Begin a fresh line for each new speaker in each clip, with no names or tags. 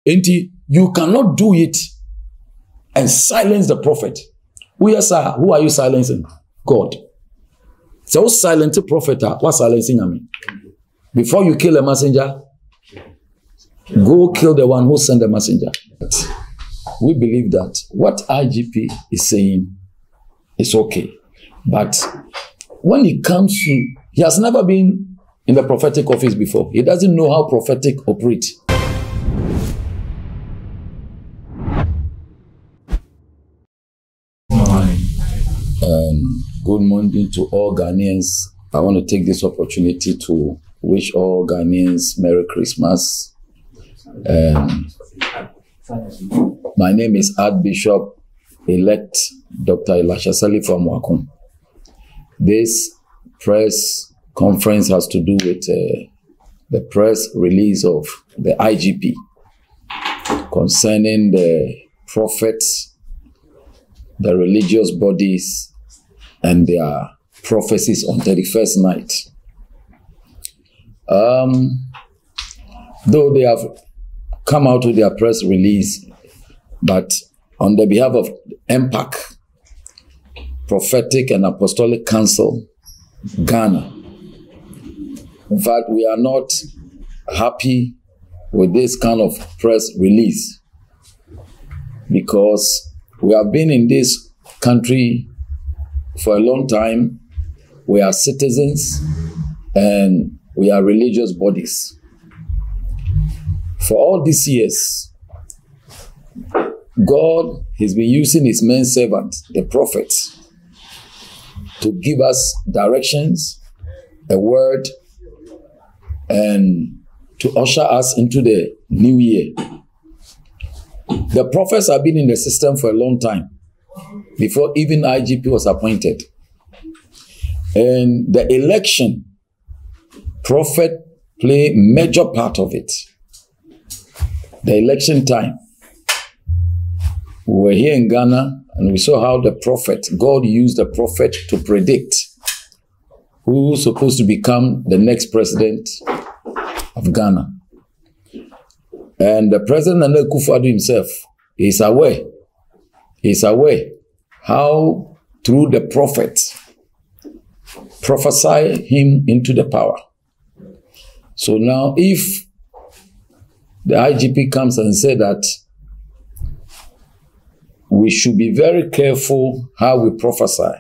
And you cannot do it and silence the prophet. Who are you silencing? God. So silence the prophet. What silencing me? Before you kill a messenger, go kill the one who sent the messenger. We believe that what IGP is saying is okay. But when it comes to, he has never been in the prophetic office before. He doesn't know how prophetic operates. Good morning to all Ghanaians. I want to take this opportunity to wish all Ghanaians Merry Christmas. My name is Archbishop-elect Dr. Elisha Salih from Wakum. This press conference has to do with the press release of the IGP concerning the prophets, the religious bodies, and their prophecies on 31st night. Though they have come out with their press release, but on the behalf of MPAC, Prophetic and Apostolic Council, Ghana, in fact, we are not happy with this kind of press release because we have been in this country for a long time. We are citizens and we are religious bodies. For all these years, God has been using his main servant, the prophets, to give us directions, a word, and to usher us into the new year. The prophets have been in the system for a long time, before even IGP was appointed. And the election, prophet play a major part of it. The election time, we were here in Ghana and we saw how the prophet, God used the prophet to predict who's supposed to become the next president of Ghana. And the president Nana Akufo-Addo himself is aware how through the prophet prophesy him into the power. So now if the IGP comes and says that we should be very careful how we prophesy.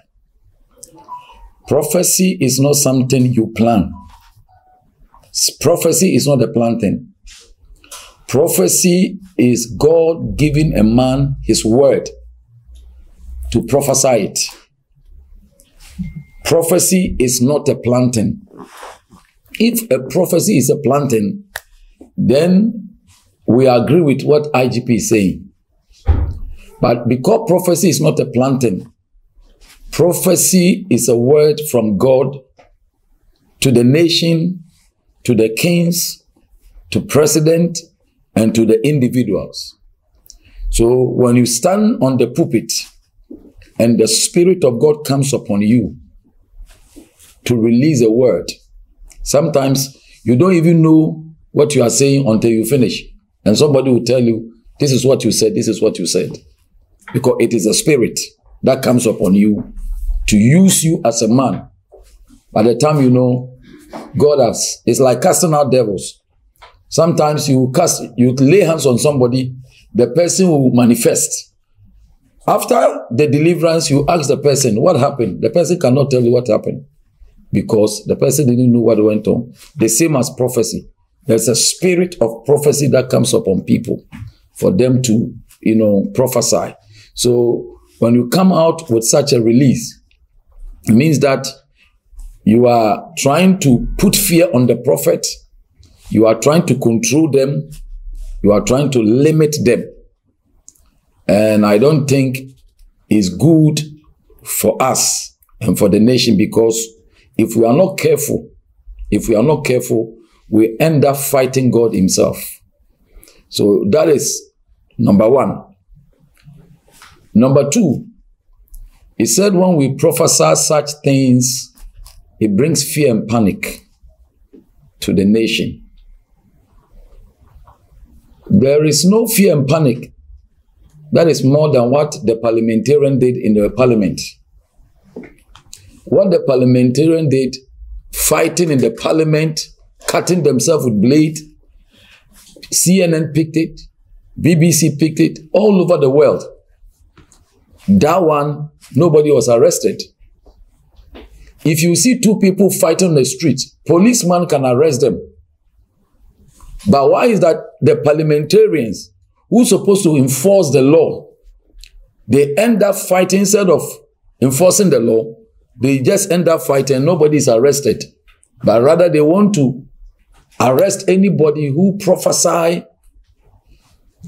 Prophecy is not something you plan. Prophecy is not a planned thing. Prophecy is God giving a man his word to prophesy it. Prophecy is not a planting. If a prophecy is a planting, then we agree with what IGP is saying. But because prophecy is not a planting, prophecy is a word from God to the nation, to the kings, to president, and to the individuals. So when you stand on the pulpit and the Spirit of God comes upon you to release a word, sometimes you don't even know what you are saying until you finish. And somebody will tell you, this is what you said, this is what you said. Because it is a spirit that comes upon you to use you as a man. By the time you know, God has, it's like casting out devils. Sometimes you lay hands on somebody, the person will manifest. After the deliverance, you ask the person, what happened? The person cannot tell you what happened because the person didn't know what went on. The same as prophecy. There's a spirit of prophecy that comes upon people for them to, prophesy. So when you come out with such a release, it means that you are trying to put fear on the prophet. You are trying to control them. You are trying to limit them. And I don't think it's good for us and for the nation, because if we are not careful, we end up fighting God himself. So that is number one. Number two, he said when we prophesy such things, it brings fear and panic to the nation. There is no fear and panic. That is more than what the parliamentarian did in the parliament. What the parliamentarian did, fighting in the parliament, cutting themselves with blade, CNN picked it, BBC picked it, all over the world. That one, nobody was arrested. If you see two people fighting on the street, policeman can arrest them. But why is that the parliamentarians who are supposed to enforce the law, they end up fighting instead of enforcing the law, they just end up fighting and nobody is arrested. But rather they want to arrest anybody who prophesy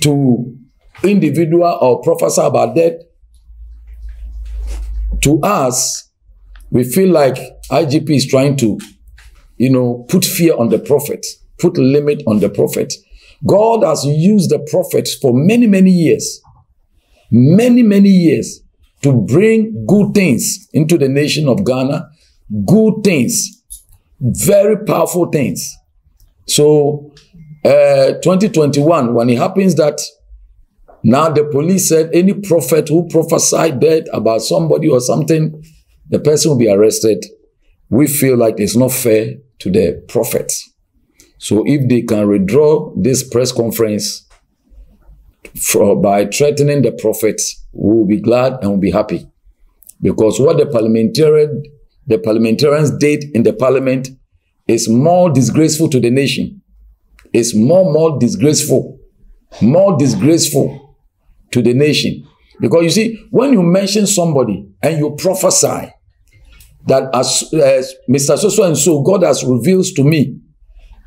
to individual or prophesy about death. To us, we feel like IGP is trying to, put fear on the prophet, put limit on the prophet. God has used the prophets for many, many years, to bring good things into the nation of Ghana, good things, very powerful things. So, 2021, when it happens that now the police said any prophet who prophesied death about somebody or something, the person will be arrested. We feel like it's not fair to the prophets. So if they can withdraw this press conference by threatening the prophets, we will be glad and will be happy. Because what the parliamentarians did in the parliament is more disgraceful to the nation. It's more disgraceful to the nation. Because you see, when you mention somebody and you prophesy that as Mr. So and so, God has revealed to me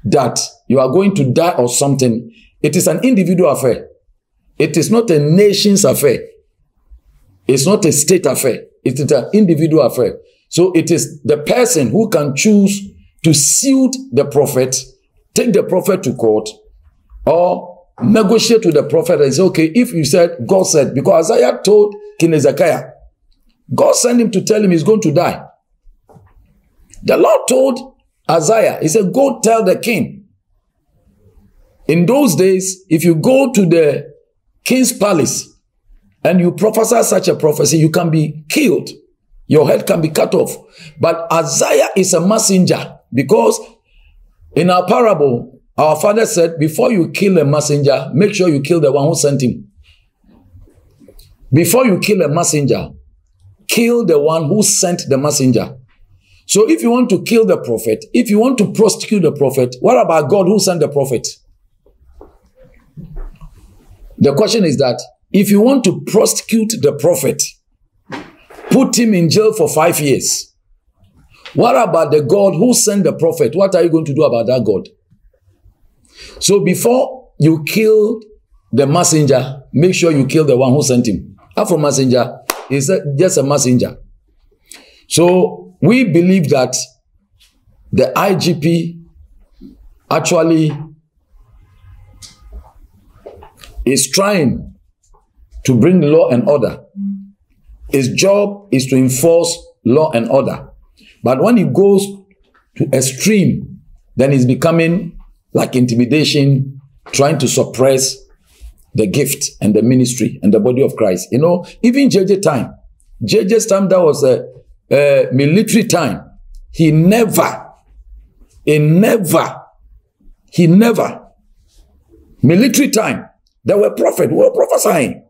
that you are going to die or something, it is an individual affair. It is not a nation's affair. It's not a state affair. It is an individual affair. So it is the person who can choose to suit the prophet, take the prophet to court, or negotiate with the prophet and say, okay, if you said, God said, because Isaiah told King Hezekiah, God sent him to tell him he's going to die. The Lord told Isaiah, he said, go tell the king. In those days, if you go to the king's palace and you prophesy such a prophecy, you can be killed. Your head can be cut off. But Isaiah is a messenger, because in our parable, our father said, before you kill a messenger, make sure you kill the one who sent him. Before you kill a messenger, kill the one who sent the messenger. So if you want to kill the prophet, if you want to prosecute the prophet, what about God who sent the prophet? The question is that if you want to prosecute the prophet, put him in jail for 5 years. What about the God who sent the prophet? What are you going to do about that God? So before you kill the messenger, make sure you kill the one who sent him. After messenger is just a messenger. So we believe that the IGP actually is trying to bring law and order. His job is to enforce law and order. But when he goes to extreme, then he's becoming like intimidation, trying to suppress the gift and the ministry and the body of Christ. Even JJ's time, that was a military time. He never, military time, there were prophets who were prophesying.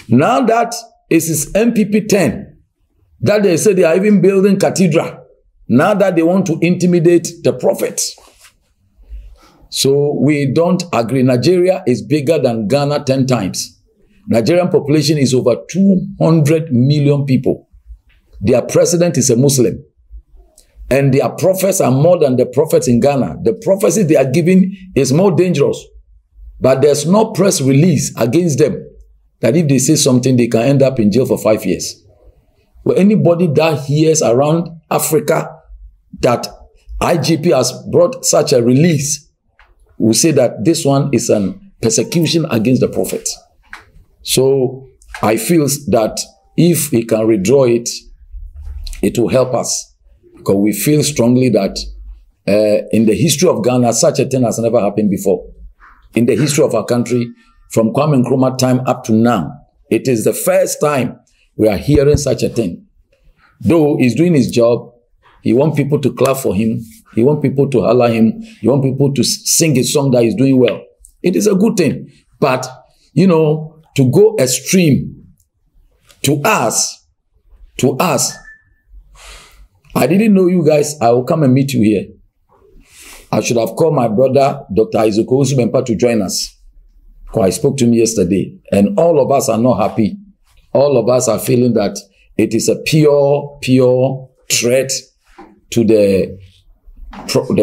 Now that is his MPP 10, that they say they are even building cathedral. Now that they want to intimidate the prophets. So we don't agree. Nigeria is bigger than Ghana 10 times. Nigerian population is over 200 million people. Their president is a Muslim. And their prophets are more than the prophets in Ghana. The prophecy they are giving is more dangerous. But there's no press release against them that if they say something, they can end up in jail for 5 years. Well, anybody that hears around Africa that IGP has brought such a release will say that this one is an persecution against the prophet. So I feel that if he can withdraw it, it will help us, because we feel strongly that in the history of Ghana, such a thing has never happened before. in the history of our country from Kwame Nkrumah time up to now. It is the first time we are hearing such a thing. Though he's doing his job, he wants people to clap for him. He wants people to holler him. He wants people to sing his song that he's doing well. It is a good thing. But, you know, to go extreme, to us, I didn't know you guys. I will come and meet you here. I should have called my brother, Dr. Isaac Owusu-Bempah, to join us. Because I spoke to him yesterday. And all of us are not happy. All of us are feeling that it is a pure threat to the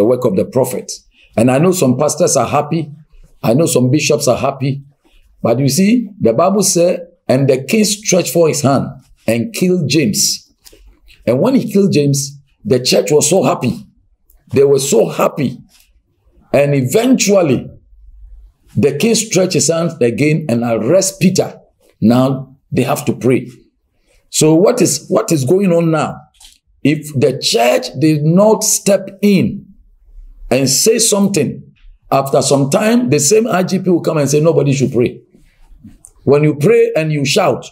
work of the prophet. And I know some pastors are happy. I know some bishops are happy. But you see, the Bible said, and the king stretched forth his hand and killed James. And when he killed James, the church was so happy. They were so happy. And eventually, the king stretched his hand again and arrest Peter. Now, they have to pray. So what is going on now? If the church did not step in and say something, after some time, the same IGP will come and say, nobody should pray. When you pray and you shout,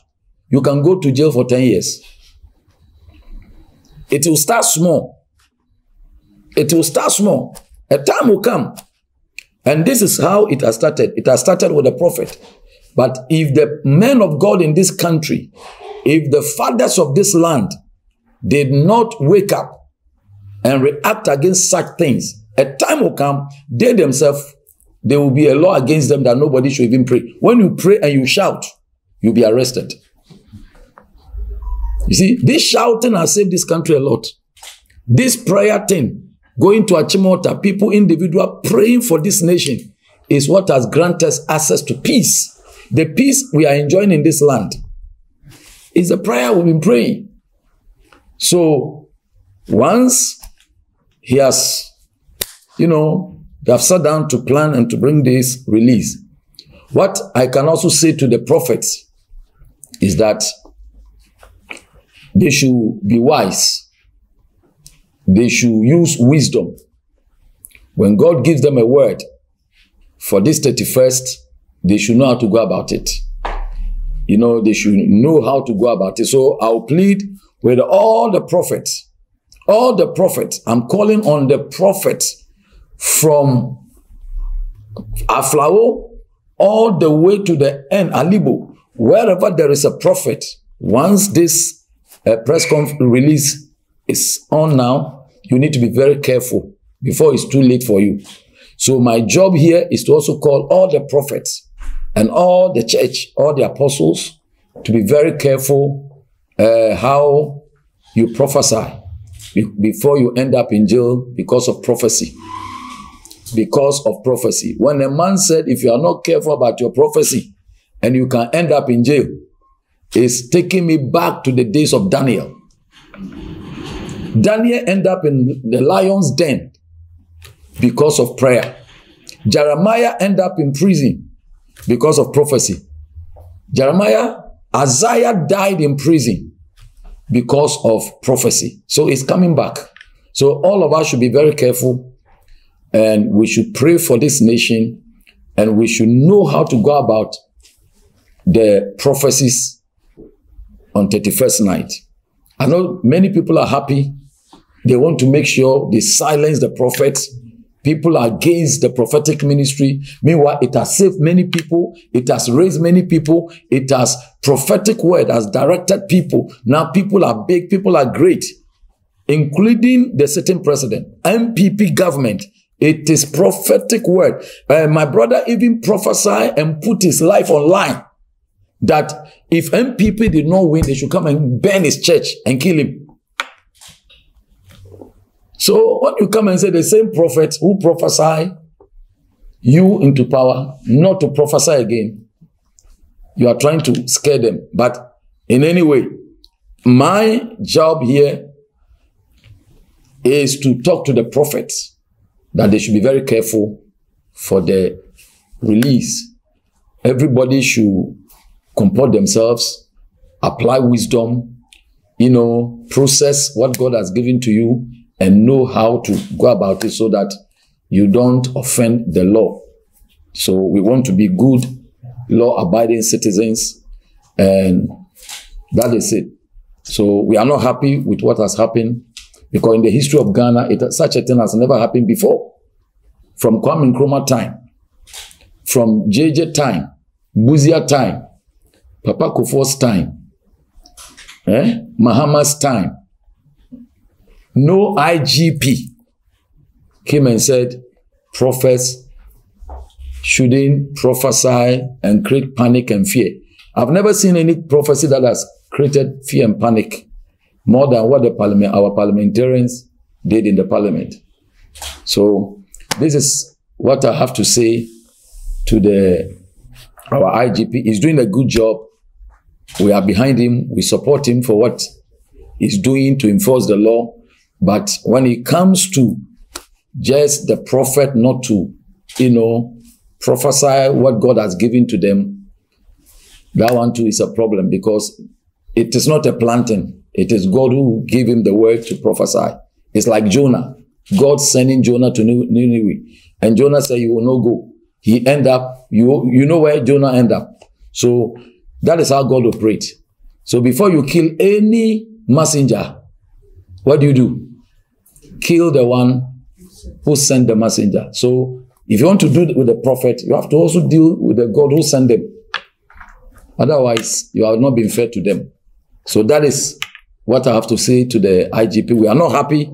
you can go to jail for 10 years. It will start small. It will start small. A time will come. And this is how it has started. It has started with the prophet. But if the men of God in this country, if the fathers of this land did not wake up and react against such things, a time will come, they themselves, there will be a law against them that nobody should even pray. When you pray and you shout, you'll be arrested. You see, this shouting has saved this country a lot. This prayer thing, going to Achimota, people individual praying for this nation, is what has granted us access to peace. The peace we are enjoying in this land is the prayer we've been praying. So, once he has, they have sat down to plan and to bring this release. What I can also say to the prophets is that they should be wise. They should use wisdom. When God gives them a word for this 31st, they should know how to go about it. They should know how to go about it. So I'll plead with all the prophets. All the prophets. I'm calling on the prophets from Aflao all the way to the end, Alibo. Wherever there is a prophet, once this press conference release is on now, you need to be very careful before it's too late for you. So my job here is to also call all the prophets and all the church, all the apostles, to be very careful how you prophesy before you end up in jail because of prophecy. Because of prophecy. When a man said, if you are not careful about your prophecy and you can end up in jail, it's taking me back to the days of Daniel. Daniel ended up in the lion's den because of prayer. Jeremiah ended up in prison because of prophecy. Isaiah died in prison because of prophecy. So it's coming back. So all of us should be very careful, and we should pray for this nation, and we should know how to go about the prophecies on 31st night. I know many people are happy. They want to make sure they silence the prophets. People are against the prophetic ministry. Meanwhile, it has saved many people. It has raised many people. It has prophetic word, has directed people. Now people are big, people are great, including the sitting president, MPP government. It is prophetic word. My brother even prophesied and put his life online that if MPP did not win, they should come and burn his church and kill him. So when you come and say the same prophets who prophesy you into power, not to prophesy again, you are trying to scare them. But in any way, my job here is to talk to the prophets that they should be very careful for the release. Everybody should comport themselves, apply wisdom, process what God has given to you, and know how to go about it so that you don't offend the law. So we want to be good, law-abiding citizens, and that is it. So we are not happy with what has happened, because in the history of Ghana, such a thing has never happened before. From Kwame Nkrumah time, from JJ time, Buzia time, Papa Kufuor's time, Mahama's time, no IGP came and said prophets shouldn't prophesy and create panic and fear. I've never seen any prophecy that has created fear and panic more than what our parliamentarians did in the parliament. So this is what I have to say to our IGP. He's doing a good job. We are behind him. We support him for what he's doing to enforce the law. But when it comes to just the prophet not to, prophesy what God has given to them, that one too is a problem, because it is not a planting. It is God who gave him the word to prophesy. It's like Jonah. God sending Jonah to Nineveh. And Jonah said, you will not go. He end up, you know where Jonah end up. So that is how God operates. So before you kill any messenger, what do? Kill the one who sent the messenger. So if you want to do it with the prophet, you have to also deal with the God who sent them. Otherwise, you have not been fair to them. So that is what I have to say to the IGP. We are not happy,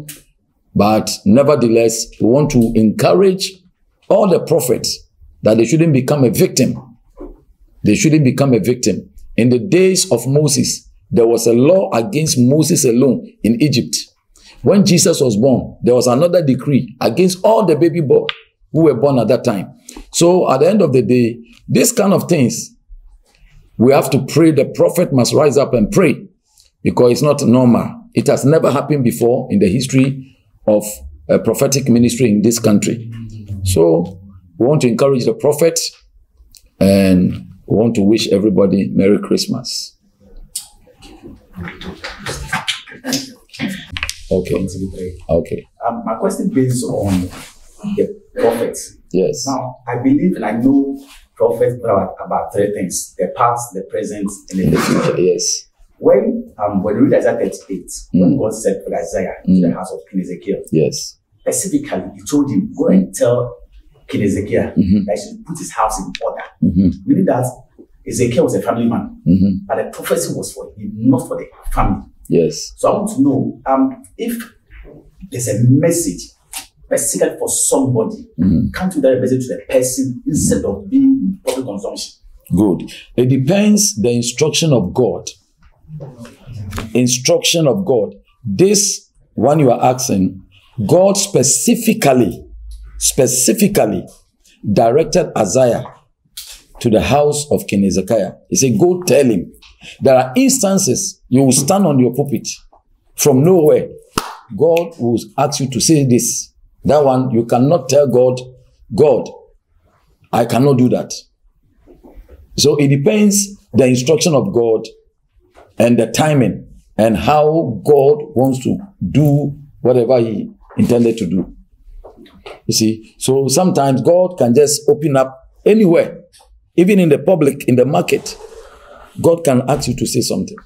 but nevertheless, we want to encourage all the prophets that they shouldn't become a victim. They shouldn't become a victim. In the days of Moses, there was a law against Moses alone in Egypt. When Jesus was born, there was another decree against all the baby boys who were born at that time. So at the end of the day, these kind of things, we have to pray. The prophet must rise up and pray, because it's not normal. It has never happened before in the history of a prophetic ministry in this country. So we want to encourage the prophet, and we want to wish everybody Merry Christmas. Okay. Okay.
My question based on the prophets.
Yes.
Now, I believe and I know prophets about three things: the past, the present, and the future.
Yes.
When we read Isaiah 38, when God said for Isaiah to the house of King Ezekiel,
yes,
specifically, he told him, go and tell King Ezekiel that he should put his house in order. Meaning that Ezekiel was a family man, but the prophecy was for him, not for the family.
Yes.
So I want to know if there's a message specifically for somebody, can't you that message to the person instead of being in public consumption?
Good. It depends the instruction of God. Instruction of God. This one you are asking, God specifically directed Isaiah to the house of King Ezekiel. He said, go tell him. There are instances you will stand on your pulpit from nowhere. God will ask you to say this. That one, you cannot tell God, I cannot do that. So it depends the instruction of God and the timing and how God wants to do whatever he intended to do. You see, so sometimes God can just open up anywhere, even in the public, in the market. God can ask you to say something.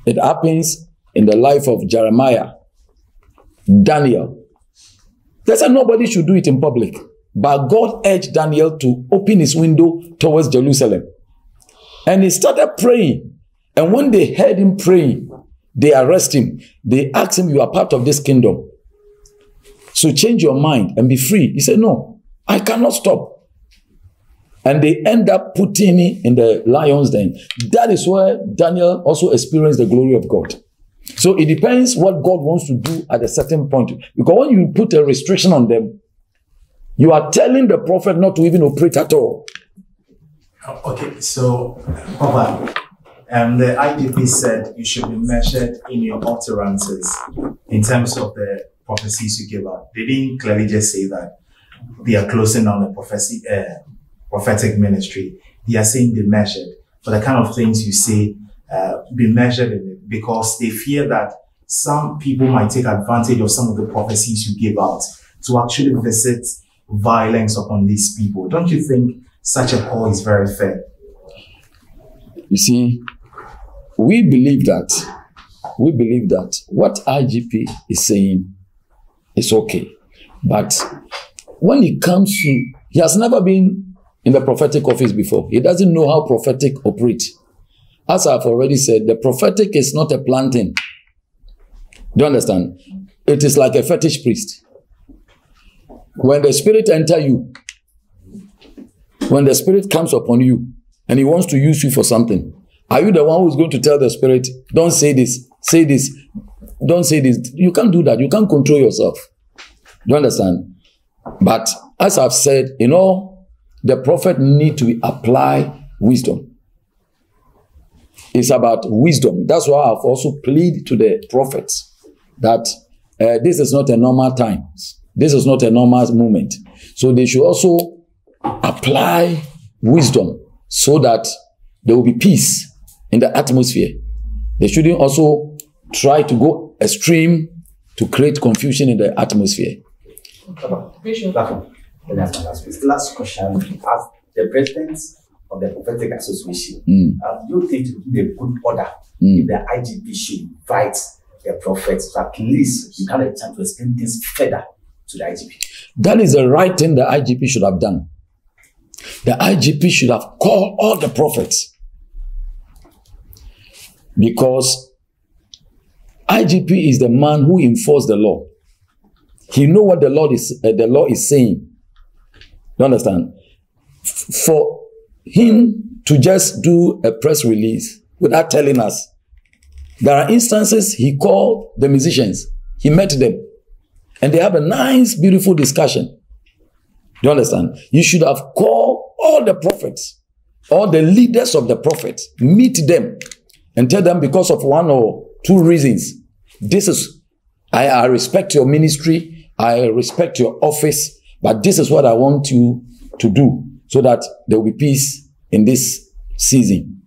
It happens in the life of Jeremiah, Daniel. They said nobody should do it in public, but God urged Daniel to open his window towards Jerusalem. And he started praying. And when they heard him praying, they arrest him. They asked him, you are part of this kingdom, so change your mind and be free. He said, no, I cannot stop. And they end up putting him in the lion's den. That is where Daniel also experienced the glory of God. So it depends what God wants to do at a certain point. Because when you put a restriction on them, you are telling the prophet not to even operate at all.
Okay, so, Papa, the IGP said you should be measured in your utterances in terms of the prophecies you give out. They didn't clearly just say that they are closing down the prophetic ministry. They are saying be measured for the kind of things you say, be measured in it, because they fear that some people might take advantage of some of the prophecies you give out to actually visit violence upon these people. Don't you think such a call is very fair?
You see, we believe that what IGP is saying is okay. But when it comes to, he has never been in the prophetic office before. He doesn't know how prophetic operates. As I've already said, the prophetic is not a planting. Do you understand? It is like a fetish priest. When the spirit enters you, when the spirit comes upon you and he wants to use you for something, are you the one who's going to tell the spirit, don't say this, say this, don't say this? You can't do that. You can't control yourself. Do you understand? But as I've said, the prophet need to apply wisdom. It's about wisdom. That's why I've also pleaded to the prophets that this is not a normal time. This is not a normal moment. So they should also apply wisdom so that there will be peace in the atmosphere. They shouldn't also try to go extreme to create confusion in the atmosphere.
Last question. As the president of the Prophetic Association, do you think it would be a good order if the IGP should invite the prophets so at least you can have a chance to explain things further to the IGP?
That is the right thing the IGP should have done. The IGP should have called all the prophets. Because IGP is the man who enforces the law. He knows what the law is saying. You understand? For him to just do a press release without telling us, there are instances he called the musicians. He met them. And they have a nice, beautiful discussion. Do you understand? You should have called all the prophets, all the leaders of the prophets, meet them and tell them because of one or two reasons. I respect your ministry, I respect your office, but this is what I want you to do so that there will be peace in this season.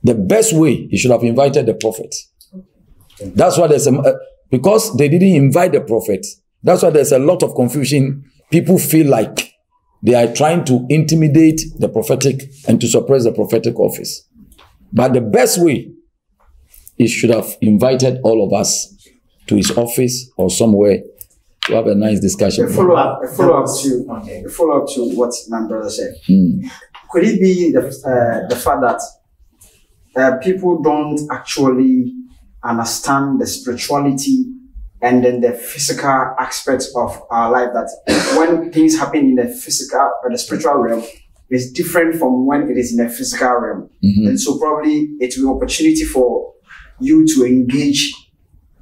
The best way, he should have invited the prophets. That's why there's because they didn't invite the prophets. That's why there's a lot of confusion. People feel like they are trying to intimidate the prophetic and to suppress the prophetic office. But the best way, he should have invited all of us to his office or somewhere to have a nice discussion.
A follow-up to what my brother said. Could it be the fact that people don't actually understand the spirituality and then the physical aspects of our life, that when things happen in the physical or the spiritual realm, it's different from when it is in the physical realm. And so probably it will be an opportunity for you to engage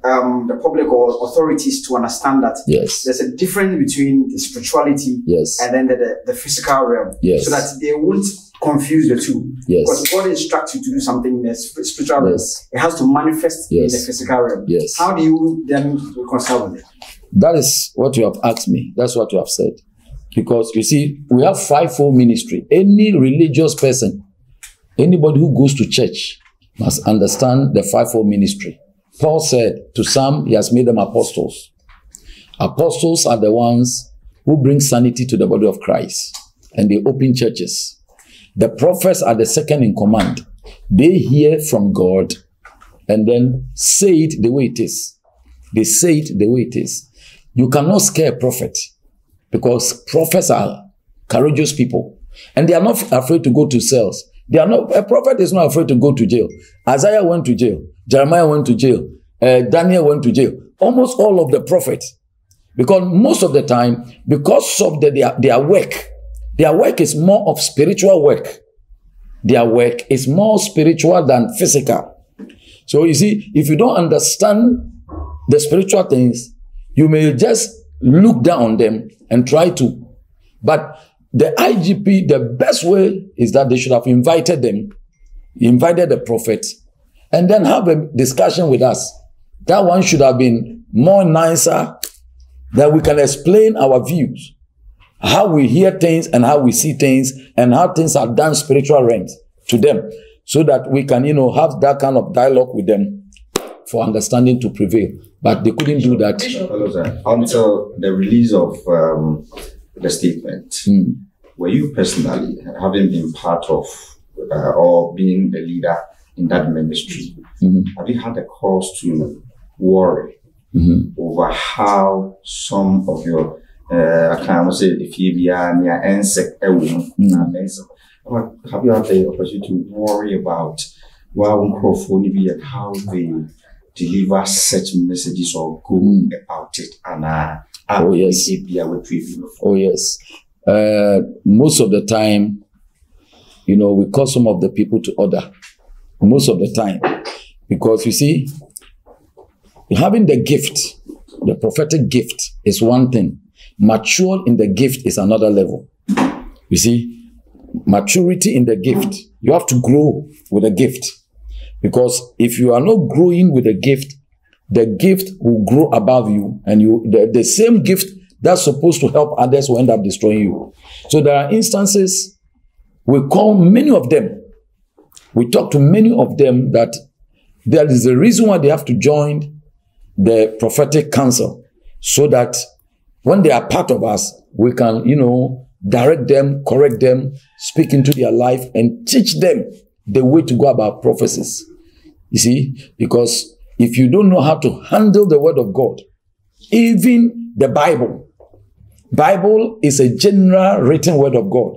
the public or authorities to understand that there's a difference between the spirituality and then the physical realm, so that they won't confuse the two. Because God instructs you to do something in the spiritual realm, it has to manifest in the physical realm. How do you then reconcile with it?
That is what you have asked me. That's what you have said. Because you see, we have fivefold ministry. Any religious person, anybody who goes to church must understand the fivefold ministry. Paul said to some, he has made them apostles. Apostles are the ones who bring sanity to the body of Christ, and they open churches. The prophets are the second in command. They hear from God and then say it the way it is. They say it the way it is. You cannot scare a prophet, because prophets are courageous people, and they are not afraid to go to cells. A prophet is not afraid to go to jail. Isaiah went to jail. Jeremiah went to jail. Daniel went to jail. Almost all of the prophets. Because most of the time, because of their work is more of spiritual work. Their work is more spiritual than physical. So you see, if you don't understand the spiritual things, you may just look down on them and try to. But the IGP, the best way is that they should have invited them, invited the prophets, and then have a discussion with us. That one should have been more nicer, that we can explain our views, how we hear things and how we see things, and how things are done spiritual realms to them, so that we can, have that kind of dialogue with them for understanding to prevail. But they couldn't do that.
Hello, sir. Until the release of the statement, were you personally, having been part of or being the leader in that ministry, have you had a cause to worry over how some of your, I can't say if you be near insect, have you had the opportunity to worry about how they deliver such messages or go about it and
oh yes, most of the time, you know, we call some of the people to order. Most of the time, because you see, having the gift, the prophetic gift is one thing. Mature in the gift is another level. You see, maturity in the gift, you have to grow with the gift. Because if you are not growing with the gift will grow above you, and the same gift that's supposed to help others will end up destroying you. So there are instances, we call many of them, we talk to many of them that there is a reason why they have to join the prophetic council, so that when they are part of us, we can, you know, direct them, correct them, speak into their life, and teach them the way to go about prophecies. You see, because if you don't know how to handle the word of God, even the Bible is a general written word of God,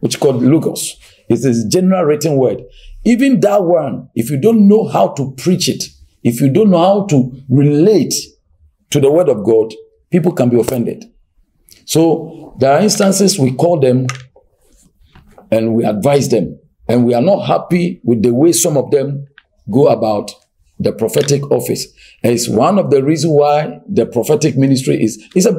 which is called Logos. It's a general written word. Even that one, if you don't know how to preach it, if you don't know how to relate to the word of God, people can be offended. So there are instances we call them and we advise them, and we are not happy with the way some of them go about the prophetic office. And it's one of the reasons why the prophetic ministry is a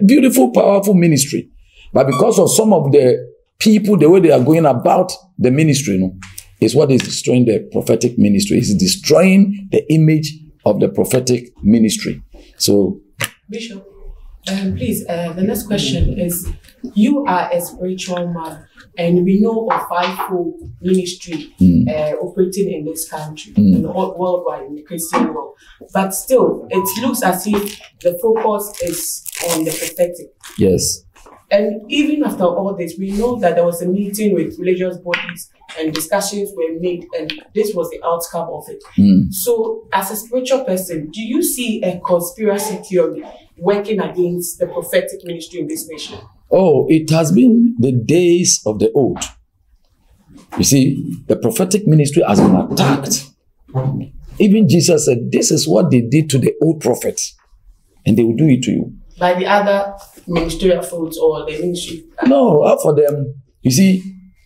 beautiful, powerful ministry. But because of some of the people, the way they are going about the ministry, you know, is what is destroying the prophetic ministry. It's destroying the image of the prophetic ministry. So,
Bishop, please, the next question is, you are a spiritual man, and we know of fivefold ministry operating in this country, and worldwide, in the Christian world. But still, it looks as if the focus is on the prophetic.
yes.
And even after all this, we know that there was a meeting with religious bodies and discussions were made, and this was the outcome of it. So, as a spiritual person, do you see a conspiracy theory working against the prophetic ministry in this nation?
Oh, it has been the days of the old. You see, the prophetic ministry has been attacked. Even Jesus said, this is what they did to the old prophets, and they will do it to you.
By the other ministerial folds or the ministry?
No, for them. You see,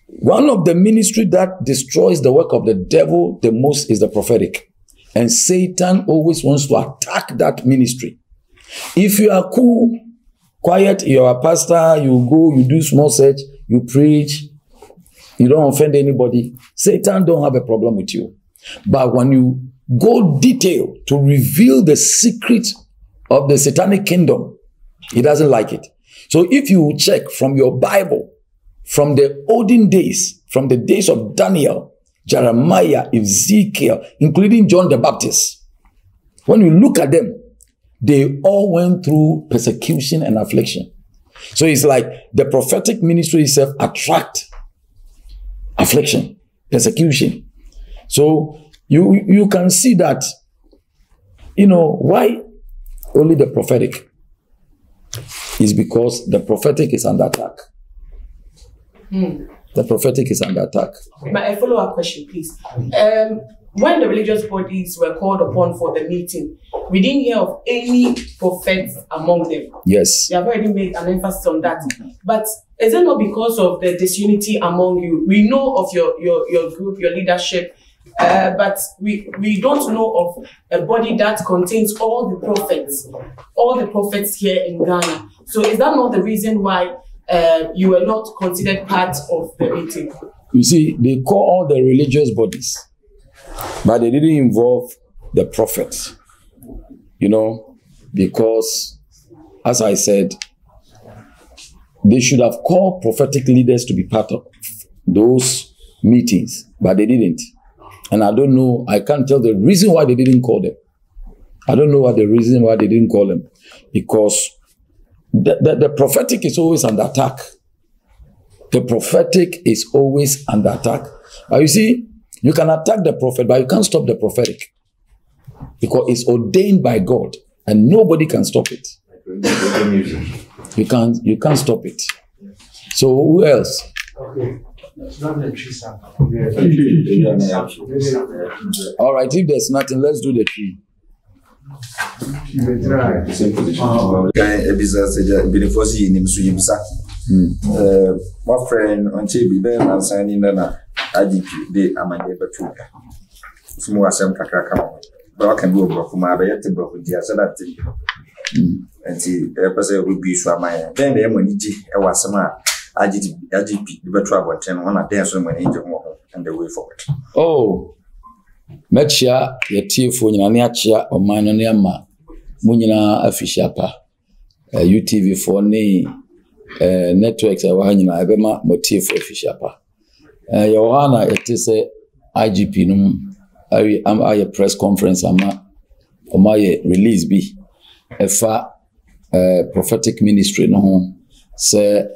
one of the ministry that destroys the work of the devil the most is the prophetic. And Satan always wants to attack that ministry. If you are cool, quiet, you are a pastor, you go, you do small search, you preach, you don't offend anybody, Satan don't have a problem with you. But when you go detail to reveal the secret of the satanic kingdom, he doesn't like it. So if you check from your Bible, from the olden days, from the days of Daniel, Jeremiah, Ezekiel, including John the Baptist, when you look at them, they all went through persecution and affliction. So it's like the prophetic ministry itself attract affliction, persecution. So you can see that, you know, why only the prophetic is because the prophetic is under attack. The prophetic is under attack.
A follow-up question, please. When the religious bodies were called upon for the meeting, we didn't hear of any prophets among them.
Yes.
You have already made an emphasis on that. But is it not because of the disunity among you? We know of your group, your leadership, but we don't know of a body that contains all the prophets here in Ghana. So is that not the reason why you were not considered part of the meeting?
You see, they call all the religious bodies, but they didn't involve the prophets, you know, because, as I said, they should have called prophetic leaders to be part of those meetings, but they didn't. And I don't know, I can't tell the reason why they didn't call them. I don't know what the reason why they didn't call them. Because the prophetic is always under attack. The prophetic is always under attack. But you see, you can attack the prophet, but you can't stop the prophetic. Because it's ordained by God and nobody can stop it. You can't stop it. So who else?
Okay.
All right, if there's nothing, let's do the tree.
My friend on TV, Ben and signing na IGP, they are my neighbor too. Some more some kakaka. But I can go broke from my bed to broke with the other thing. And see, a person will be so my then the MNG, I was some IGP, the trouble, and one of them when angel and the way forward.
Oh, Metcha, your tea for Yanacha or Manoniama, Munina Afishapa, UTV for ne networks. I want you Abema motive for Fishapa. Johanna, it is a IGP. Am I a press conference? Am I release be a far prophetic ministry? No, say.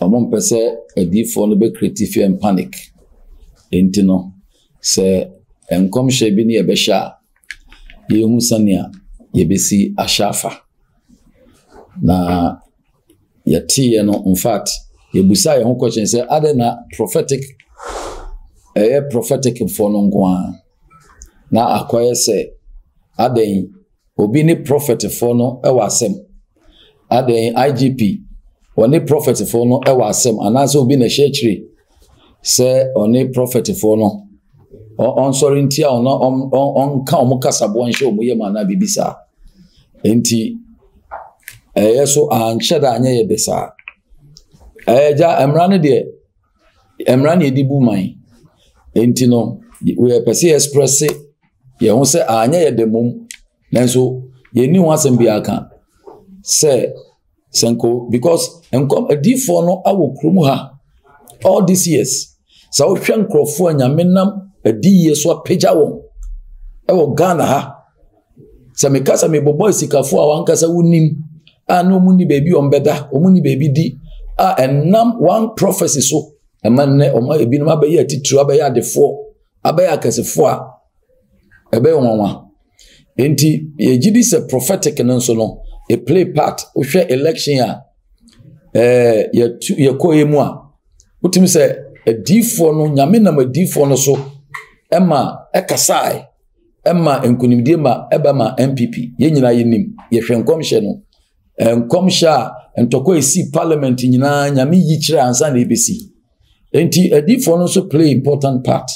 Among person a default no be creative and panic. Enti no say enkom hye bi ne ye be hya ye hu sania ye besi ashafa na yati no in fact ye busa ye ho question say adena prophetic prophetic for no nko na akoye say aden obi ni prophet for no e wasem aden IGP when a prophet for no ewa asem anaso obi na shechiri say on a prophet for no on sorry ntia on ka omukasabo nche omuye mana bibisa enti yeso ancheda anya ye desa ja emrane de emrane edibu man enti no we pese express ye ho say anya ye demum nanso ye ni ho asem bi aka say Senko, because a D4 no awo krumu ha all these years. So hwen krofo anyamenam a D years so pagya won. Ewo Ghana ha. Se me kasa me bobo sikafo a wankasa wunim. A no muni baby on beda, omuni baby di. A enam one prophecy so. E man ne o ma ebi no abaye atitru abaye adefo. Abaye akasefo a ebe wonwa. Enti ye gidi se prophetic nso no. A play part o share election ya ye ko emu a utimi say a D4 no nyame na ma D4 no so ema ekasai ema enkunimdie ma eba ma MPP ye nyina ye nim ye hwenkom hye no enkom hye entoko esi parliament nyina nyame yi kire ansa na ebesi enti a D4 no so play important part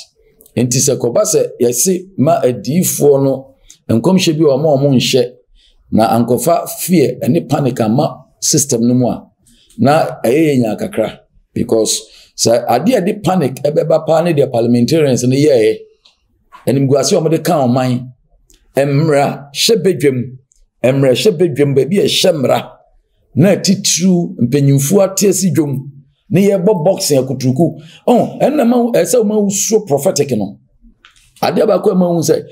enti se koba se ye se ma a D4 no enkom hye bi o ma o mo nhye na ankofa fear any panic ama system no mu a na nya kakra because so ade panic ebeba pa ne the parliamentarians no ye enimguase o mo de kan oman emra hyebedwem ba bi hyemra na titru mpenyimfu atesi dwom ne ye bo boxing akutuku enama ese o ma uso prophetic no ade ba ko ma hu say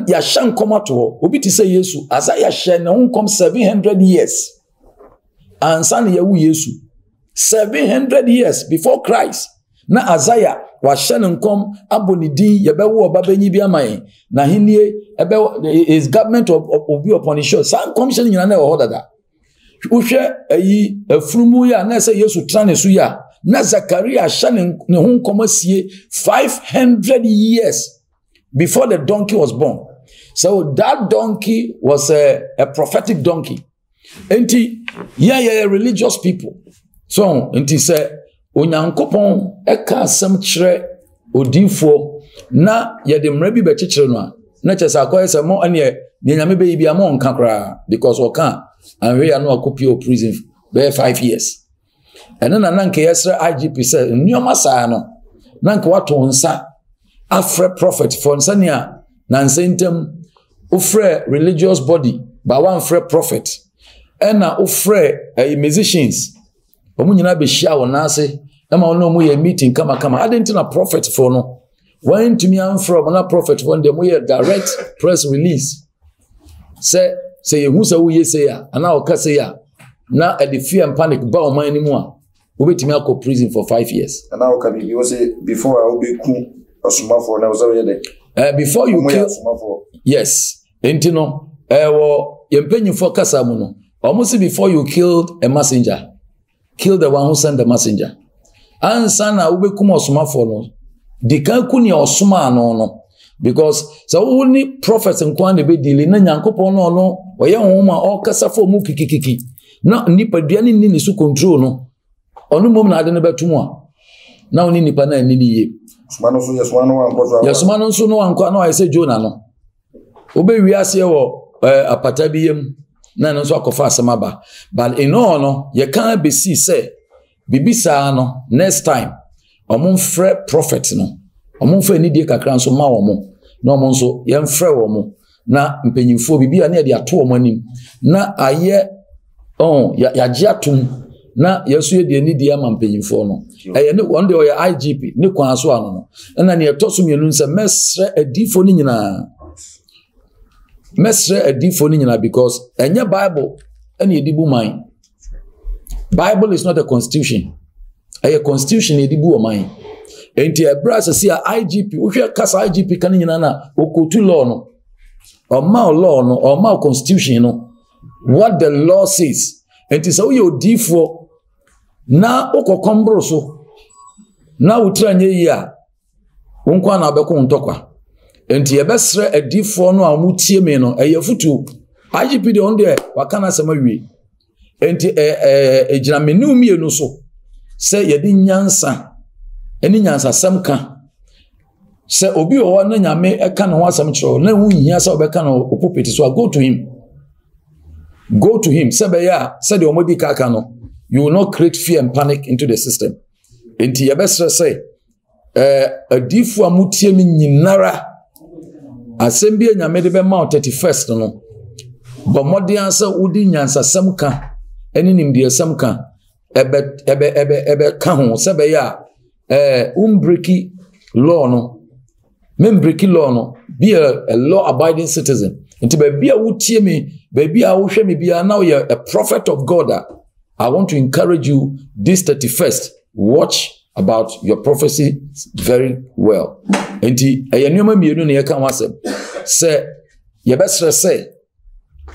ya shan komato obi ti say Yesu asa ya hye na unkom 700 years ansan ya wu Yesu 700 years before Christ na Azaya wa hye nkom abonidi ye bewo obabanyi bi amaye na henie ebe is government of obi upon his show san commission nyina na ho dada uhwe ayi afrumu ya na say Yesu trane su ya na Zakaria hye ne ho nkom asie 500 years before the donkey was born. So that donkey was a prophetic donkey. Enti, yeah, religious people. So, enti say, onyankopon eka asem kire odifo na ye de mrabi be kikire no a na chese akoye se mo ane ne nyame be bia mo nka kra because oka anwe ya no akopio prison be 5 years. Ene na nanke yesre IGP say nyoma saa no nanke wato nsa afre prophet for nsania na nsentem ufre religious body ba one free prophet ena ufre musicians omu nyina be hia wona ase ema ono mu ye meeting kama adentina prophet for no when to me am from na prophet for dem we direct press release say ye hu say we say ya ana o ka say ya na the fear and panic ba o man anymore obetimi akọ prison for 5 years.
And now can be say before I will be cool asumafo na so ye
before you kill yes enti no wo yempanyifo kasa mu no almost before you killed a messenger kill the one who sent the messenger ansa na obekum osumafo no dikan ku ne osuma no because so only prophets nkwan de be deal na nyankopon no oye homa o kasa fo mu kikikiki na nipa duane ni su control no onu mom na ade ne betum a na oni nipa na ni ye
sumano so yesumano anko so
yesumano so no anko na ayese Jonah no obewi ase wo apata biem na no so akofa asemaba but eno no ye kan be see say bibisa no next time omon frɛ prophet no omon fa ni die kakra nso ma womo na omon nso ye mfrɛ womo na mpanyimfo bibia na ye de ato womo anim na aye ya giatum na yesu ye de ni die ama mpanyimfo no eye ne one day oya IGP ne kwan so ano no na ne etoso mienu nse mesre adifo ni nyina mesre adifo ni nyina because enye bible ene edibu man bible is not a constitution a constitution edibu o man enti ebra se IGP ohwe kasa IGP kan nyina na okotu law no o ma law no o ma constitution no what the law says enti so ye odifo na okokombro so na utranye yi a wonkwa na abeko ntokwa enti yebesre adifo no a mutie me no eyefutu IGP de onde wakana semawie enti ejina menu mienu so se yedi nyansa eni nyansa samka se obi o na nyame eka no asam kiro na hu hia se obeka no opopeti so go to him se be ya se de omodi kaka no you will not create fear and panic into the system enti yebesre say adifu amutie mi nyinara asembie nyame de be ma 31st no bo modi ansa udi nyansa samka eni nimdi samka ebe ka ho se be ya breaky law no breaky law no be a law abiding citizen into be a wutie me be a wo hwe me bia now you're a prophet of God. I want to encourage you this 31st watch about your prophecy very well. Enti ayenuma mienu ne yeka wasem say ye besre say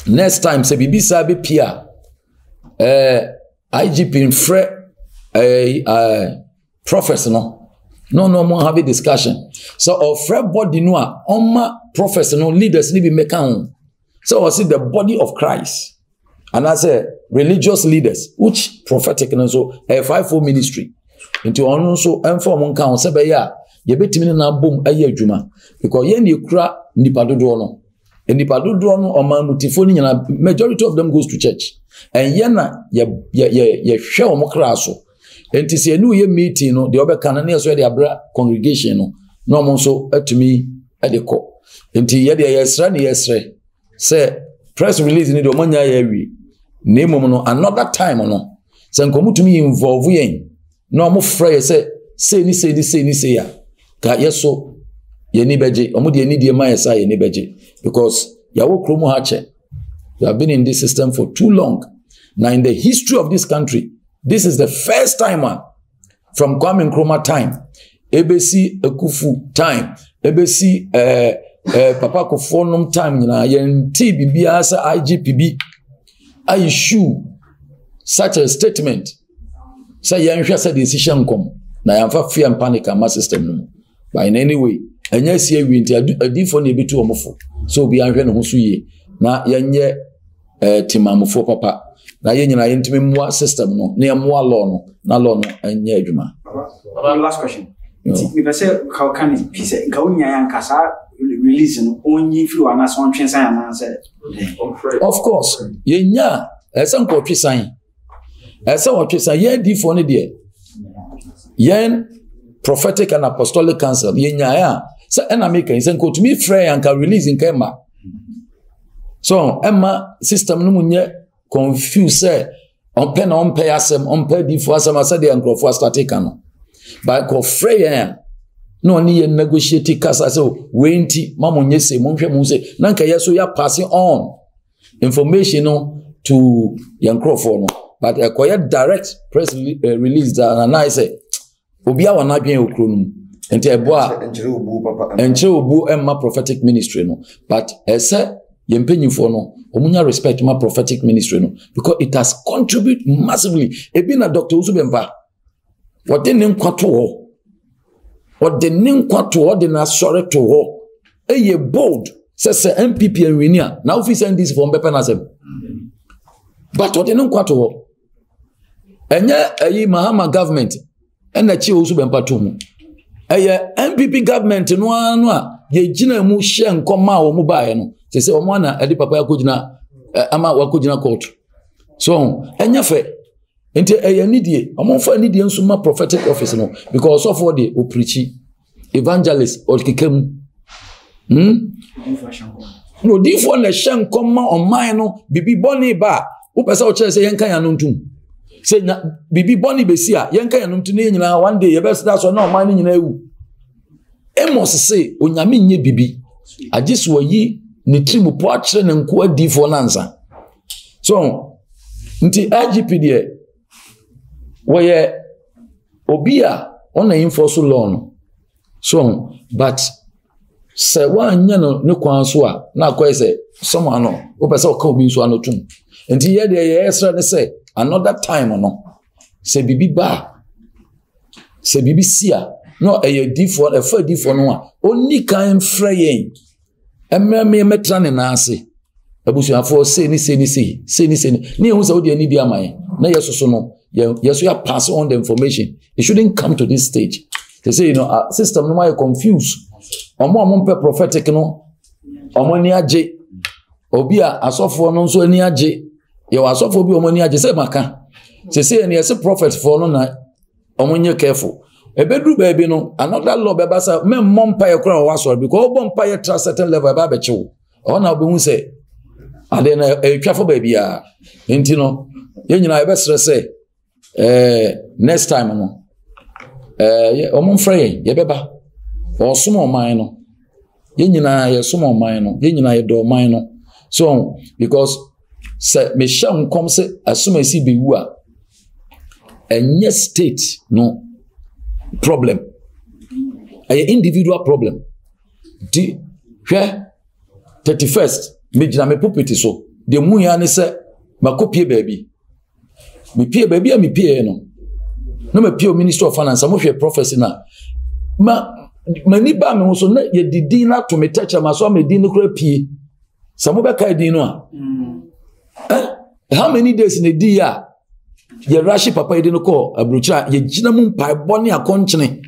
next time say bibisa be pia IGP in fre prophets no more have a discussion so of fre body no a oma prophets no leaders ni be make am so I see the body of Christ and I say religious leaders which prophetic and so a fivefold ministry into on so inform kan se be ya ye betimi na bom aye adwuma because ye ne kura nipa dodo no nipa dodo no o man mutifo ni nyina majority of them goes to church and ye na ye hwe o mokra so enti se enu ye meeting no de obeka na ne so de abra congregation no no mo so atumi edeko enti ye de yesra ne yesre say press release ni de omanya ya wi nemo no another time no se nkomutumi involve yen no mo frɛ say ni ya ka yeso ye ni beje omo de ni de ma yesa ye ni beje because ya wo kromo ha che you have been in this system for too long. Now in the history of this country this is the first time from Kwame Nkrumah time ebesi Ekufu time ebesi Papa Kofonum time na yenti bibia sa IGPB I issue such a statement say yanhwa say decision come na yamfa fear and panic ama system no but in any way enya sie wi nti adifo na ebetu omofo so obi anhwe no ho so ye na yenye timamofo papa na yenyina yentimi mua system no na mua law no na law no enya adwuma.
Last question. We be say how can it be say ka unya yankasa release no onyi free wana so ntwensan na say
of course yenya esa nkotwesan esa wotwesan ye difo ne de yen prophetic and apostolic council yenya ya say na make isen kotumi free yanka release nkema so emma system no munye confuse say onpe na onpe asem onpe difo asem asade nkrofo static no but ko free yan no ni negotiate kasa say wenti mamonye se monhwe mu say nanka yeso ya passing on information no to Yankrofono, but a quiet direct press release that and I say, Obia wa na dwen okronum. Enti eboa enche obu emma prophetic ministry no, but ese yempanyifo no omunya respect my prophetic ministry no, because it has contributed massively. Ebi na Dr. Usubempa, what they name kwato, what they name kwato, they na sorry to ho. Eye bold, says MPP and Winia. Now if we send this from Bepanasem. But what they name kwato, enye Mahama government, and the Chi Usubempa tumu. Eye MPP government no ye gina mu hye nkoma wo mu baaye no. Se se omo na edi papa yakogina ama wakogina court. So enya fe enti eye nidie omo fa nidie nsuma prophetic office no because of what they preach evangelist or kikemu no difo na hye nkoma oman no bibi boni ba wo pese o kire se yenka ya no ntum se na bibi boni besi a yenka ya no ntum ne nyina one day ye be start so na oman ne nyina ewu emos se onyame nye bibi agiso yi ni trimu po akire ne nko adifo nansa so nti IGP de woye obia ona enforce law no so but se wanya no ne kwan so a na akoy se someone no o pese o ka obi so anotum nti ye de ye esra ne se another time no se bibi ba se bibi sia no difo e fa difo no a oni kan freyen emmeme metra ne na ase abusuafo se ni ne hu se odi ani di amaye na yesoso no yeso ya pass on the information. It shouldn't come to this stage. They say, you know, our system no more confused. Omo pe prophetic no omo ni age obi a asofo no nso ni age ye wa asofo bi omo ni age se maka se ni ese prophet for no na omo nye careful. Ebedru baby no another law beba sa me mompa ye kura wa so because obompa ye trust certain level ba be chew o na obi hu se ade na twafo baby a enti no ye nyina ye be stress next time no omo mfrey ye beba o sumo man no ye nyina ye sumo man no ye nyina ye do man no so because se me sham kom se asuma si be wu a enye state no problem a individual problem di hwe 31st me jina me pulpit so de mu ya ne se makopie baabi me pie baabi a me pie no me pie minister of finance mo hwe prophecy na mani ba me so na ye didi na to me teacher ma so me di no kura pie samo be kai di no a how many days in a day ya ye rashi papa ye di no ko abrucha ye gina mu mpa boni akonchene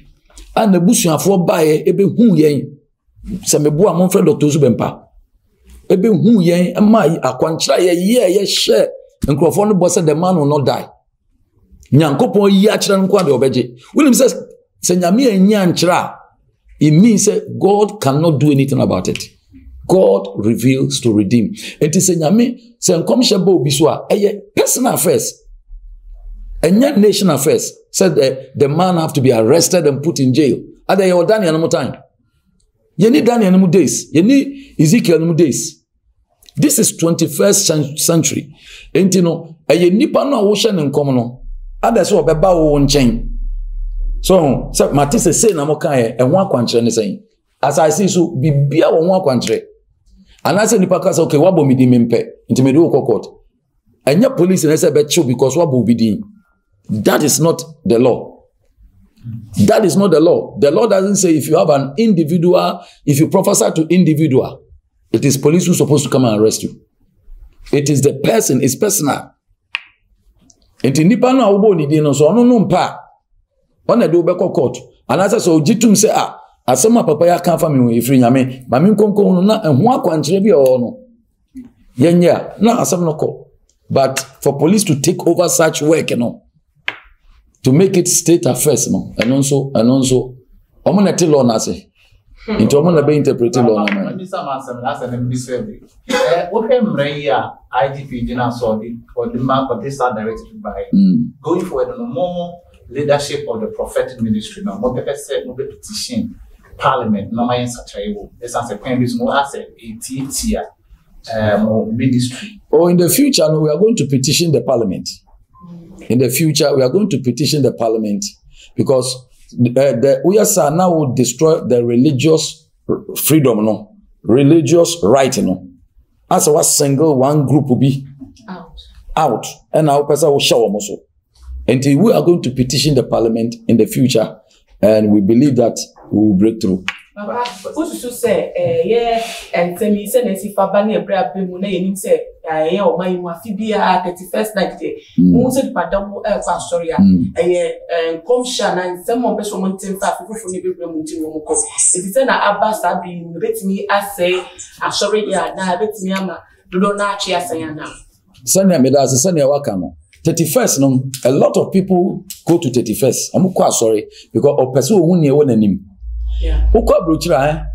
ana busuafo baaye ebe hu yen se me bo amon friend Dr. Usubempa ebe hu yen ama akwanchira ye share nkrofo no boss the man will not die nyankopon yi akira nko ade obeje william says se nyame anya nchira it means that God cannot do anything about it. God reveals to redeem. And to say nyame se nkom sheba obi so a personal affairs and nation affairs said the man have to be arrested and put in jail. Ada ye Daniel no time. Ye need Daniel no days. Ye need Ezekiel no days. This is 21st century. And you know, nipa no wo hye nkom no. Ada so obeba wo nchen. So Matisse say na mo kan e ho akwankyere ne sen. As I see so bibia wo ho akwankyere. And I say nipa ka say okay wabo mi di mempe. Nti me do court. Anya police na say be chill because wabo bi di. That is not the law. That is not the law. The law doesn't say if you have an individual, if you prophesy to individual, it is police who supposed to come and arrest you. It is the person, it's personal. Enti nipa na wo ni di no so no mpa. Ona de obekọ court. And as so jitum say asema papa ya kan fa me efiri nyame. Ma me nkonkon na ehun akwankyere bi o no. Yenya na asem no ko. But for police to take over such work, you know, to make it state affairs, no, and also, omo na tell law na say. Into omo na be interpret law na.
Mr. Mansam, that's an MBC. What IGP didn't saw it or the mark of this are directed by going forward on a more leadership of the prophetic ministry. Now, what people said, no petition, parliament, no my such a as a premise, no asset, a tier. ministry?
Or in the future, no, we are going to petition the parliament. In the future, we are going to petition the parliament because we are now will destroy the religious freedom, no, religious right, no. As a single one group will be out, and our person will show also. Until we are going to petition the parliament in the future, and we believe that we will break through.
Baba, what you say? And tell me, say, "Nesi Fabani and Brea Pemuna, and say, or my Mafibia 31st night day. Most Madame Pastoria, come Shana, and some more person wanting for If it's an Abbas, I've been bet me, I say, I'm sorry, yeah, now bet me, Ama, do not cheer Sayana.
Sunday, Medas, Sunday Wakano. 31st, no, a lot of people go to 31st. I'm quite sorry because of person who near one name.
Yeah.
Ukwa brochira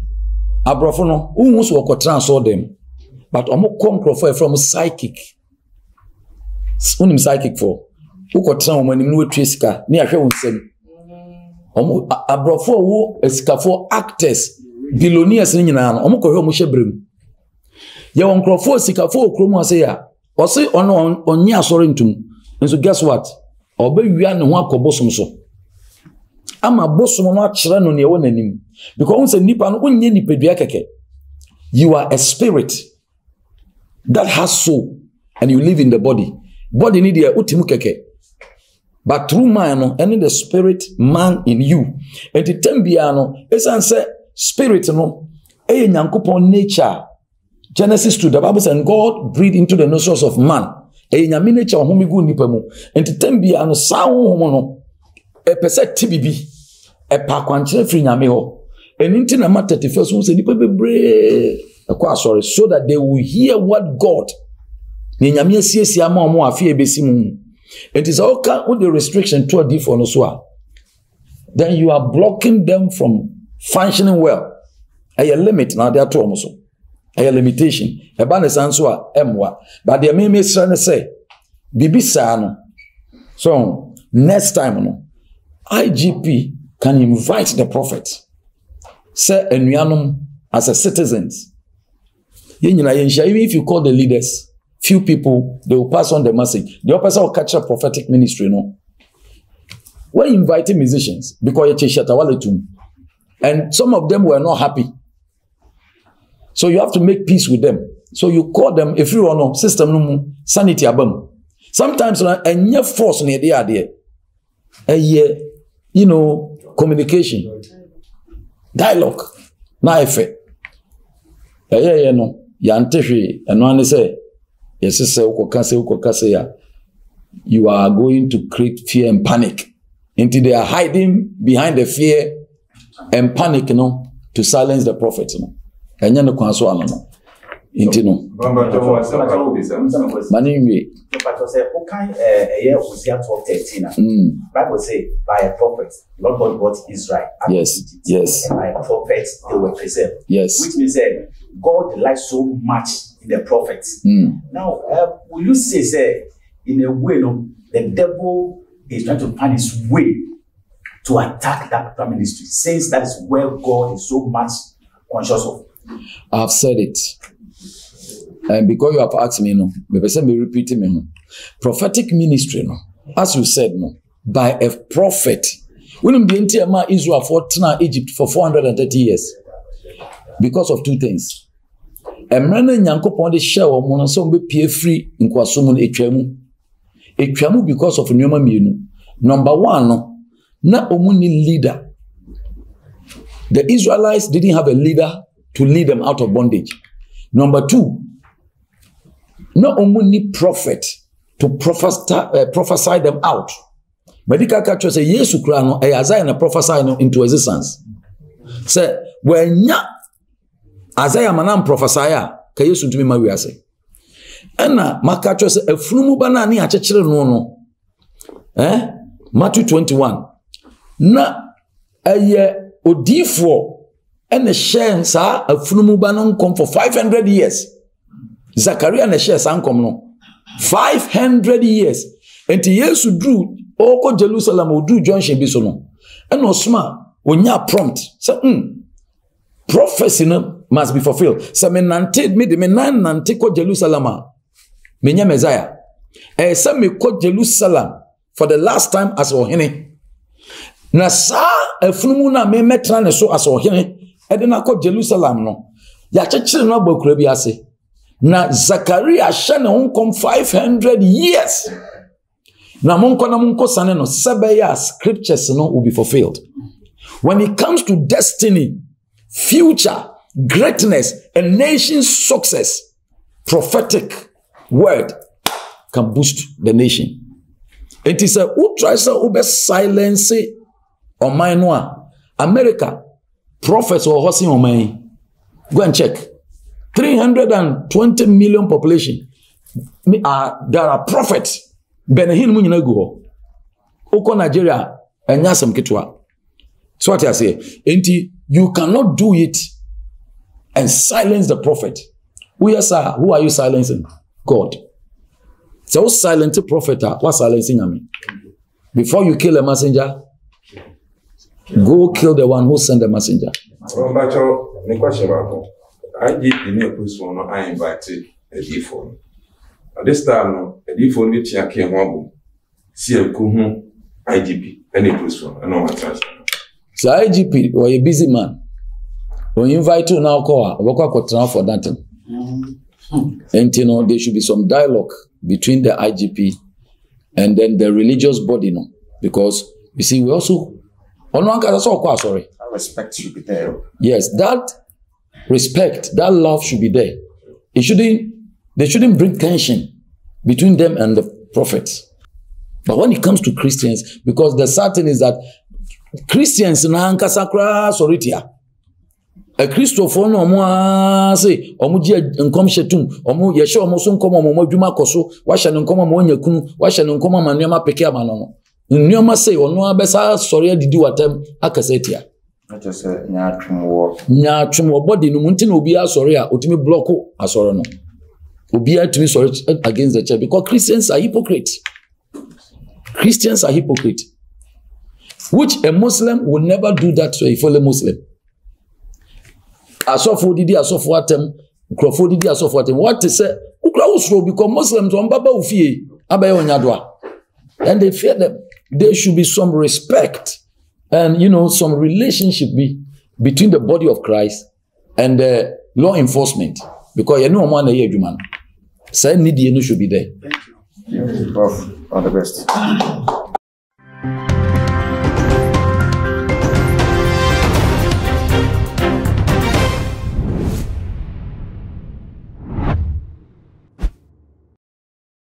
abrofono unhusu wako transfer them but omo konkrofo from psychic unim psychic for uko transfer mo nim no twesika ne ahwe wonsem omo abrofo wo esikafo actors billionaires ni nyina no omo kohwe omo hyebrem ye won krofo esikafo okromu ase ya osi ono onye asori ntum nso guess what obewia ne ho akobosom so ama bosom no akire no ne wo nanim because once nipa no onye nipadua keke you are a spirit that has soul and you live in the body need the utimu keke but through man no and the spirit man in you and the tembia no esan say spirit no e nyankopon nature Genesis 2 the Bible says God breathed into the nostrils of man e nyame nature homigu nipa mu and the tembia no sawo no epese tibibi epa kwankyere firi nyame ho eninti na matter 31st so say nipa bebre akwa sorry so that they will hear what God ni nyame asiesie ama omo afi ebesi mu it is all kind with the restriction to a different no so then you are blocking them from functioning well a limit now they are to omo so a limitation e ba ne sanso a emwa but the me sra ne say bibisa no so next time no IGP can invite the prophet. Say enuanum as a citizens. Even if you call the leaders, few people, they will pass on the message. The person will catch a prophetic ministry, no? We're inviting musicians because and some of them were not happy. So you have to make peace with them. So you call them, if you want to system sanity abam. Sometimes and your force near the idea. You know, communication, dialogue, na efe. No, yanteshi, and one say, yes, sir, you are going to create fear and panic. Until they are hiding behind the fear and panic, you know, to silence the prophet, you know. And you know, Intino. Manimwe.
But say, okay, Hosea 12:13. Bible say, by a prophet, Lord God brought Israel.
Yes, yes.
And by a prophet, they were preserved.
Yes.
Which means that God delights so much in the prophets. Now, will you say, in a way, no, the devil is trying to find his way to attack that ministry, since that is where God is so much conscious of?
I have said it. And because you have asked me, no, me repeating me, no. Prophetic ministry, no, as you said, no, by a prophet. When the entire Israel fought Egypt for 430 years, because of two things. Emrana Nyankopon de share o mo so be pie free nkwaso mu etwamu because of nyoma mienu. Number 1 no, na omuni leader. The Israelites didn't have a leader to lead them out of bondage. Number 2, no omuni prophet to prophesy them out. Medical culture say Yesu kra no Isaiah na prophesy no into existence. Say when Isaiah manam prophesy ka Yesu ntumi ma wiase. Ena maka culture say afunu ba na ne akekere no Matthew 21. Na odifo ene share sa afunu ba no come for 500 years. Zachariah na share san come no 500 years. Enti Yesu drew oko Jerusalem o drew Junction bi so no. Ena osma onya prompt say prophecy no must be fulfilled. So me nante me de me nan nante ko Jerusalem. Me nya Messiah. Say me ko Jerusalem for the last time as ohene. Na sa afunumu na me metra ne so as ohene. E de na ko Jerusalem no. Ya chechire no agbakura bi ase. Na Zachariah shane unkom 500 years. Na munko sane no sebeya scriptures no will be fulfilled. When it comes to destiny, future, greatness, and nation's success, prophetic word can boost the nation. It is a who tries to silence on my noa. America, prophets or horsing on my. Go and check. 320 million population. There are prophets. Benehin munyina go. Oko Nigeria enyasem kitwa. So what I say, you cannot do it and silence the prophet. Who are you silencing? God. So silent the prophet, what silencing I mean? Before you kill a messenger, go kill the one who sent the messenger.
I invited a D-phone. At this time, a D-phone which I came home, see a Kuhun IGP, any place from, I know my transfer.
So IGP, or a busy man, when you invite you now, work for that. And you know, there should be some dialogue between the IGP and then the religious body, no? Because you see, we also, sorry.
Respect should be there.
Yes, that respect, that love should be there. They shouldn't bring tension between them and the prophets. But when it comes to Christians, because the sad thing is that Christians na ankasakra soritia. A Christopher no mo say omo ji nkom shetum omo ye hye omo so nkom omo adwuma koso wa hye nkom omo nyakunu wa hye nkom omo nneoma peke amano no nneoma say ono abesa sori adidi watam akasetia.
I just say nya twumwo
body no munti na obi asori a otimi block asoro no obi atimi sorry against the church because Christians are hypocrites. Christians are hypocrites. Which a Muslim will never do that to a fellow Muslim. Asofo didi asofo atem, ukrofo didi asofo atem. What is it? Ukra usro because Muslims on baba ufie abaye onyadwa. And they fear them. There should be some respect and some relationship between the body of Christ and the law enforcement. Because you know man here human. Say need should be there.
Thank you. Prof, all the best.